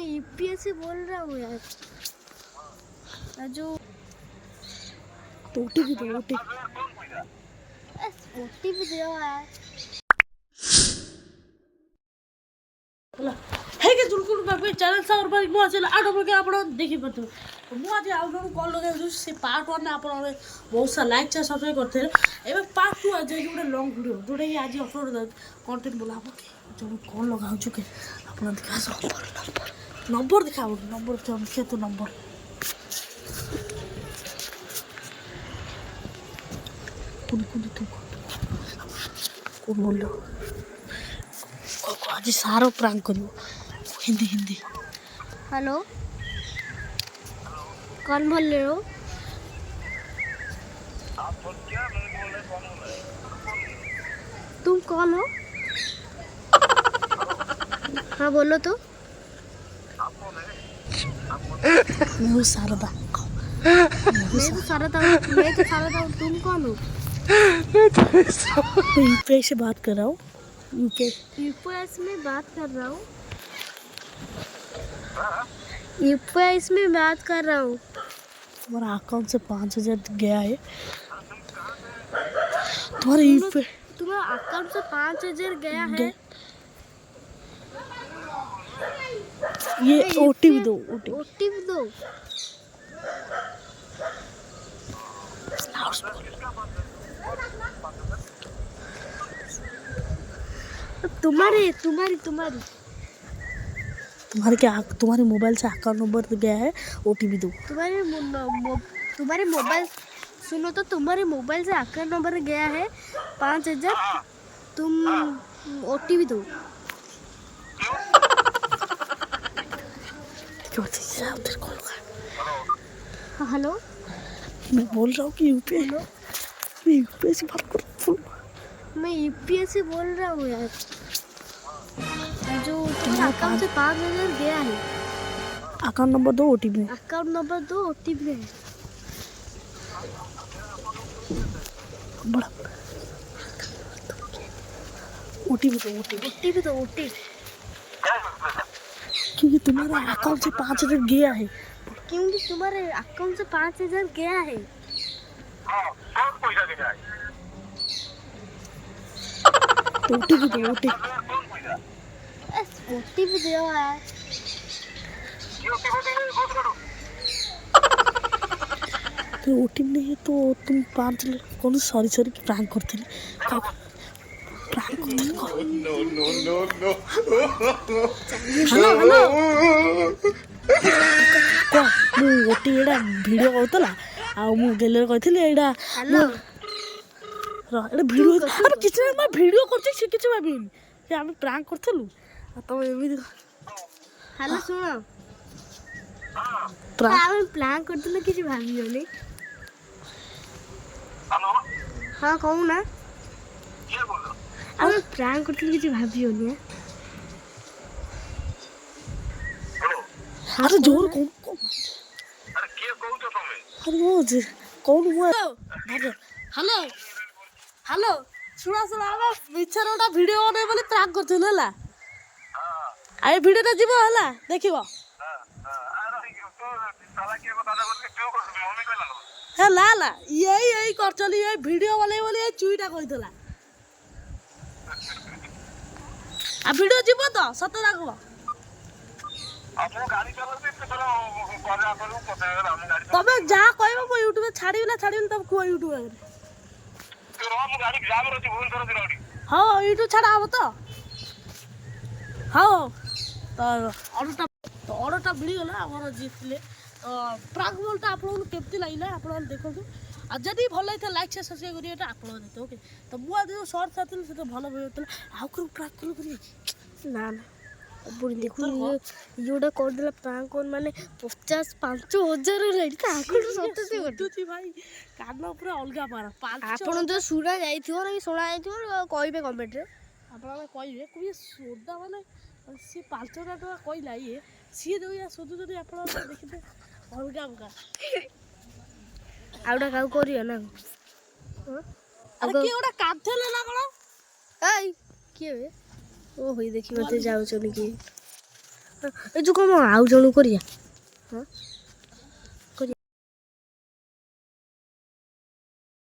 मैं यूपीएस से बोल रहा हूँ यार। जो ओटीपी दो ओटीपी दो यार। हेगे जुलकुल बाबू चैनल सावर पर मु आज आठ बजे आपण देखि पतु मु आज आउ जण कॉल लगा से पार्ट 1 ने आपण बहुत सा लाइक चा सब्सक्राइब करथे एबे पार्ट 2 आज जोडे लॉन्ग वीडियो जोडे आज अपलोड कंटेंट बोला हम जो कॉल लगा चुके आपण दिखा नंबर दिखा नंबर के तो नंबर कौन तू कौन बोल आज सारो प्रांक करियो हिंदी हिंदी। हेलो कौन बोल रहे हो? आप बोल क्या मैं बोल रहा कौन बोल रहा है? तुम कौन हो? हाँ बोलो तो। आप कौन है? मैं हूँ शारदा। मैं तो शारदा हूँ तुम कौन हो? मैं यूपीआई से बात कर रहा हूँ। यूपीएस में बात कर रहा हूँ। यूपीएस में बात कर रहा हूँ। तुम्हारा अकाउंट से 5000 गया है। तुम्हारे यूपीआई तुम्हारा अकाउंट से 5000 गया है। ये ओटीपी दो ओटीपी दो। तुम्हारे क्या तुम्हारे मोबाइल से अकाउंट नंबर गया है ओटीपी दो। तुम्हारे मोबाइल सुनो तो तुम्हारे मोबाइल से अकाउंट नंबर गया है 5000। तुम ओटीपी दो। हेलो मैं बोल रहा हूँ कि यूपीआई से बात कर रहा हूँ। मैं यूपीएस से बोल रहा हूँ यार। जो तुम्हारे अकाउंट से 5000 गया है। अकाउंट नंबर दो ओटीपी। अकाउंट नंबर दो ओटीपी है। बड़ा ओटीपी दो क्योंकि तुम्हारा अकाउंट से 5000 गया है। क्योंकि तुम्हारे अकाउंट से 5000 गया है। हां कौन पैसा देगा है? तो ओटीपी दो कौन पैसा? ओटीपी दो यार। ये ओटीपी दे बोल करो। तो ओटीपी नहीं है तो तुम 5 कौन सॉरी प्रैंक करते नो हेलो को मु ओटी एडा वीडियो करतला आ मु गेलर कहथिले एडा हेलो एडा वीडियो अरे किछ मैं वीडियो करछि से किछ भाबिन जे हम प्रैंक करथलु आ तो एमि हेलो सुनो प्रैंक हम प्लान करथले किछ भाबियो नै। हेलो हां कहू ना ये बोलो हम प्रैंक करथले किछ भाबियो नै। हेलो अरे जोर को अरे के कहू तो तुम्हें अरे वो जे कौन हुआ हेलो हेलो सुना हम मिछरोटा वीडियो नै बोली प्रैंक करथले हला। हां आए वीडियो ता जीवो हला देखिबो हां अरे तो साला के बता दे बोल के क्यों कर मम्मी कहला ना हे ला ला यही कर चली ये वीडियो वाले बोली ये चुईटा कहितला आ वीडियो जीवो तो सत लागबो आप गाड़ी चलाते तो चलो करे आप लोग पता है हम गाड़ी तबे जा कहबो मो यूट्यूब में छाड़ी तब को यूट्यूब में तो हम गाड़ी जाम रहती भूल करो गाड़ी हां यूट्यूब छाड़ा हबो तो हां तो ऑर्डरटा मिल गला हमर जीतले प्राग बोलता आप लोगों को केमती लागला आप लोग देखो आ जदी भल लाइता लाइक से सब्सक्राइब करिएटा आप लोग देते ओके तो बुआ जो शॉर्ट साथिल से तो भलो होतला आ कर प्राग करिए ना ना बुरी देखु योडा कर देला प्रांक कोन माने 50-5000 रेडी ता आकड़ सत्य से करतुची भाई कान पूरा अलगा मार 5 आपण जो सुरा जाइथियो ना सुना जाइथियो कहबे कमेंट रे आप कहबे कोई सोदा माने सी 500 टका कहला ये सी देया सोदु जदी आप देखिते अलगा अलगा आउडा काउ करियो ना अरे के ओडा काथले ना कोन एई के बे ओ होई देखि मते जाउ चली की ଏ ଯେଉଁ କ'ଣ ଆଉ ଜଣକୁ କରିବା ହଁ